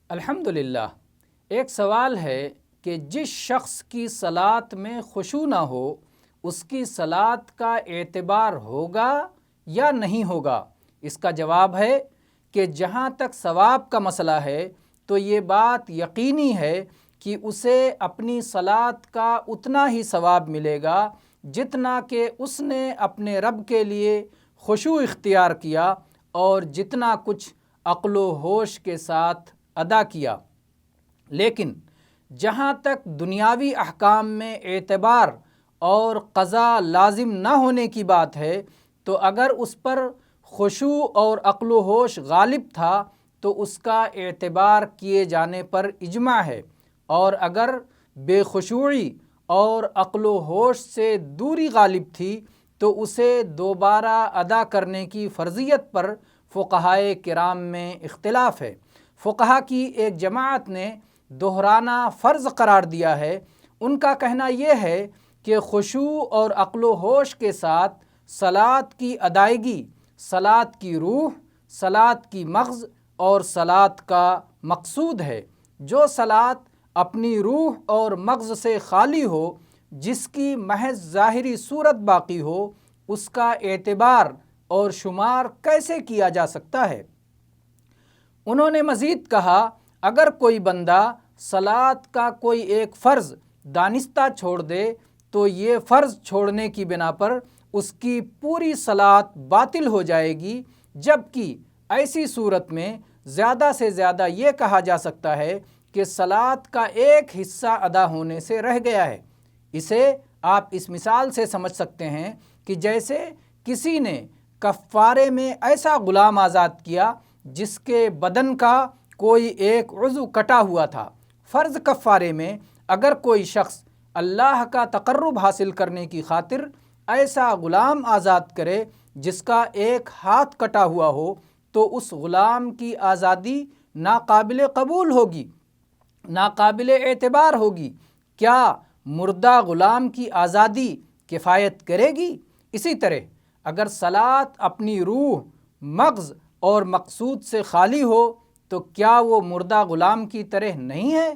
الحمدللہ، ایک سوال ہے کہ جس شخص کی صلات میں خشوع نہ ہو اس کی صلات کا اعتبار ہوگا یا نہیں ہوگا؟ اس کا جواب ہے کہ جہاں تک ثواب کا مسئلہ ہے تو یہ بات یقینی ہے کہ اسے اپنی صلات کا اتنا ہی ثواب ملے گا جتنا کہ اس نے اپنے رب کے لیے خشوع اختیار کیا اور جتنا کچھ عقل و ہوش کے ساتھ ادا کیا۔ لیکن جہاں تک دنیاوی احکام میں اعتبار اور قضا لازم نہ ہونے کی بات ہے تو اگر اس پر خشوع اور عقل و ہوش غالب تھا تو اس کا اعتبار کیے جانے پر اجماع ہے، اور اگر بے خشوعی اور عقل و ہوش سے دوری غالب تھی تو اسے دوبارہ ادا کرنے کی فرضیت پر فقہائے کرام میں اختلاف ہے۔ فقہا کی ایک جماعت نے دہرانا فرض قرار دیا ہے۔ ان کا کہنا یہ ہے کہ خشوع اور عقل و ہوش کے ساتھ صلات کی ادائیگی صلات کی روح، صلات کی مغز اور صلات کا مقصود ہے۔ جو صلات اپنی روح اور مغز سے خالی ہو، جس کی محض ظاہری صورت باقی ہو، اس کا اعتبار اور شمار کیسے کیا جا سکتا ہے؟ انہوں نے مزید کہا، اگر کوئی بندہ صلات کا کوئی ایک فرض دانستہ چھوڑ دے تو یہ فرض چھوڑنے کی بنا پر اس کی پوری صلات باطل ہو جائے گی، جبکہ ایسی صورت میں زیادہ سے زیادہ یہ کہا جا سکتا ہے کہ صلات کا ایک حصہ ادا ہونے سے رہ گیا ہے۔ اسے آپ اس مثال سے سمجھ سکتے ہیں کہ جیسے کسی نے کفارے میں ایسا غلام آزاد کیا جس کے بدن کا کوئی ایک عضو کٹا ہوا تھا۔ فرض کفارے میں اگر کوئی شخص اللہ کا تقرب حاصل کرنے کی خاطر ایسا غلام آزاد کرے جس کا ایک ہاتھ کٹا ہوا ہو تو اس غلام کی آزادی ناقابل قبول ہوگی، ناقابل اعتبار ہوگی۔ کیا مردہ غلام کی آزادی کفایت کرے گی؟ اسی طرح اگر صلات اپنی روح، مغز اور مقصود سے خالی ہو تو کیا وہ مردہ غلام کی طرح نہیں ہے؟